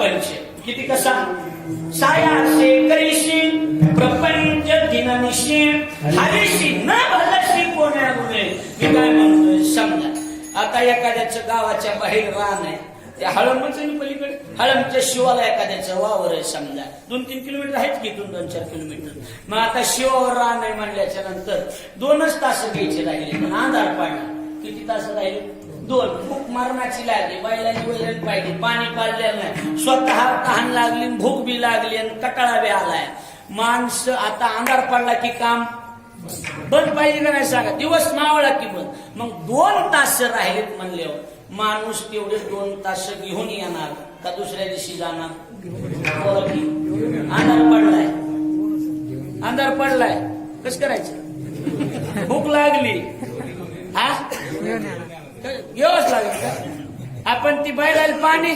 प्रपंच किती कसा सायासे करीशी प्रपंच दिननिशी हरीशी न भलशी कोण्या गुणे. मी काय म्हणतोय समजा आता एखाद्याचं गावाच्या बाहेर रान आहे, त्या हळंबच पलीकडे हळंबच्या शिवाला एखाद्याचं वावर आहे समजा 2-3 किलोमीटर आहेच की 2-4 किलोमीटर. मग आता शिवावर रान आहे म्हणल्याच्या नंतर 2च तास घ्यायचे राहिले, पण अंधार पाडला. किती तास राहिले? 2. भूक मरणाची लागली, बैलांनी वैरण पाहिजे, पाणी पाजलेलं नाही, स्वतः तहान लागली, भूक बी लागली आणि कटाळा बी आलाय. माणसं आता अंधार पडला की काम बंद पाहिजे का नाही सांगा, दिवस मावळा की बंद. मग 2 तास राहिलेत म्हणल्यावर माणूस तेवढे 2 तास घेऊन येणार का दुसऱ्या दिवशी जाणार? अंधार पडलाय, अंधार पडलाय, कसं करायचं? भूक लागली, हा घेऊच लागेल का? आपण ती बैलाला पाणी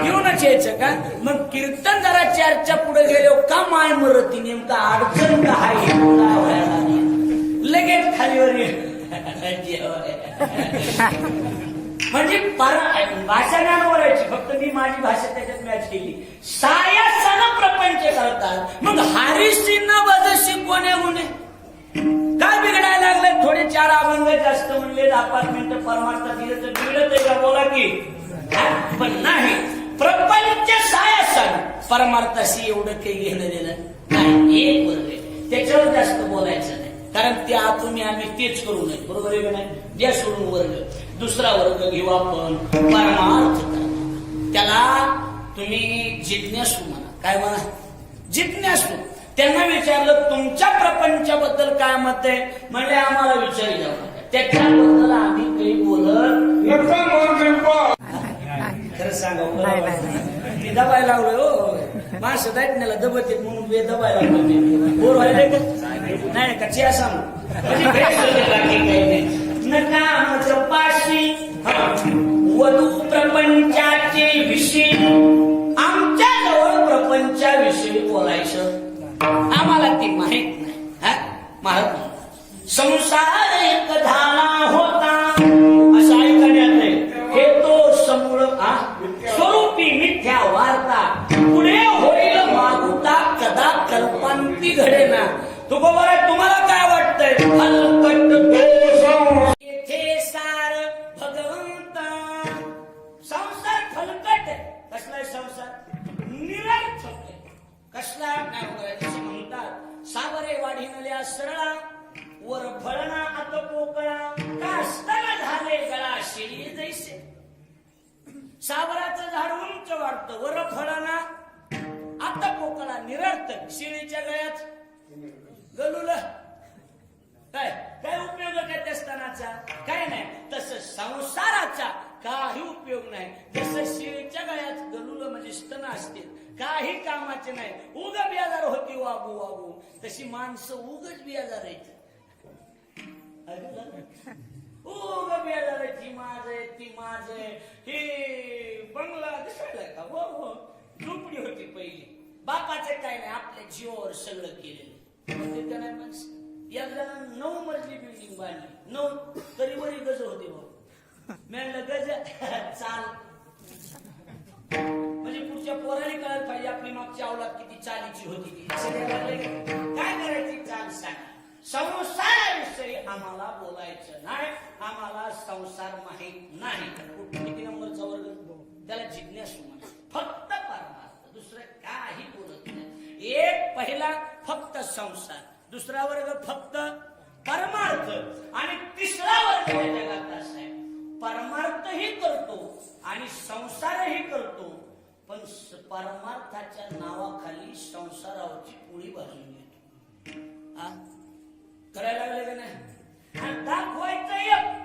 घेऊनच यायचं का? मग कीर्तन जरा 4च्या पुढे गेलो का माय मरती नेमका अडचण का आहे लगेच खालीवर म्हणजे भाषा ज्ञान बोलायची, फक्त मी माझी भाषा त्याच्यात मॅच केली. सायासानं प्रपंच करतात, मग हारीशी न बजशी कोण्या गुणे. काय बिघडायला लागले? थोडे 4 अभंग जास्त म्हणले, 5 मिनिटं परमार्थ दिलं तर बिघडत आहे का? बोला की. पण नाही, प्रपंच सायासन परमार्थाशी एवढं काही घेणं देणं नाही. एक वर्ग आहे, त्याच्यावर जास्त बोलायचं नाही, कारण ते तुम्ही आम्ही तेच करू नये. बरोबर आहे का नाही? द्या सोडून वर्ग. दुसरा वर्ग घेऊ आपण परमार्थ. त्याला तुम्ही जिज्ञासू म्हणा. काय म्हणा? जिज्ञासू. त्यांना विचारलं तुमच्या प्रपंचाबद्दल काय मत आहे, म्हणजे आम्हाला विचारी जाऊ नका, त्याच्याबद्दल आम्ही काही बोलत खरं सांगा. ती दबायला लावलोय हो, माणसं दाटण्याला दबत येत म्हणून वे दबायला लावले. बोर व्हायला का नाही का? चिया सांगू नका पाशी वधू प्रपंचाचे विषय. आमच्या जवळ प्रपंचाविषयी बोलायचं आम्हाला ती माहित नाही. माहित नाही. संसार एक झाला होता असं ऐकण्यात आहे. हे तो समूळ स्वरूपी मिथ्या वार्ता, पुढे होईल मागुता कदा कल्पांती घडेना. तू बरोबर, तुम्हाला काय वाटतंय? येथे सार भगवंत. संसार फलकट. कसलाय संसार? निरर्थक. कसला नाही म्हणतात सावरे वाढीनल्या सरळा वर फळना आत पोकळा. का असताना झाले गळा शेळी जैसे. सावराचं झाड उंच वाढतं, वर फळना आत पोकळा निरर्थक. शेळीच्या गळ्यात गलुल. काय काय उपयोग काय त्या स्तनाचा? काय नाही. तसं संसाराचा काही उपयोग नाही. जसं शेळीच्या गळ्यात गलुल म्हणजे स्तन असतील, काही कामाचे नाही, उग बेजार होती वागू वागू. तशी माणसं उगच बेजार आहेत. उग बेजार आहे. ती माझ आहे, ती माझ आहे. हे बंगला दिसायला का? हो हो, झोपडी होती पहिली. बापाचं काय नाही, आपल्या जीवावर सगळं केलेलं. म्हणते का नाही माणसं? एक जणांना 9 मजली बिल्डिंग बांधली. 9 तरी वरी गज होते भाऊ. म्हणलं गज चाल म्हणजे पुढच्या पोराने कळायला पाहिजे आपली मागची अवलाद किती चालीची होती ती. काय करायची चाल सांगा. संसाराविषयी आम्हाला बोलायचं नाही, आम्हाला संसार माहित नाही. किती नंबरचा वर्ग? त्याला जिज्ञासू म्हणा. फक्त परमार्थ, दुसरं काही बोलत नाही. एक पहिला फक्त संसार, दुसरा वर्ग फक्त परमार्थ, आणि तिसरा वर्ग या जगात असा आहे परमार्थही करतो आणि संसारही करतो, पण परमार्थाच्या नावाखाली संसारावरची पोळी भाजून घेतो. करायला लागले का नाही? आणि दाखवायचं एक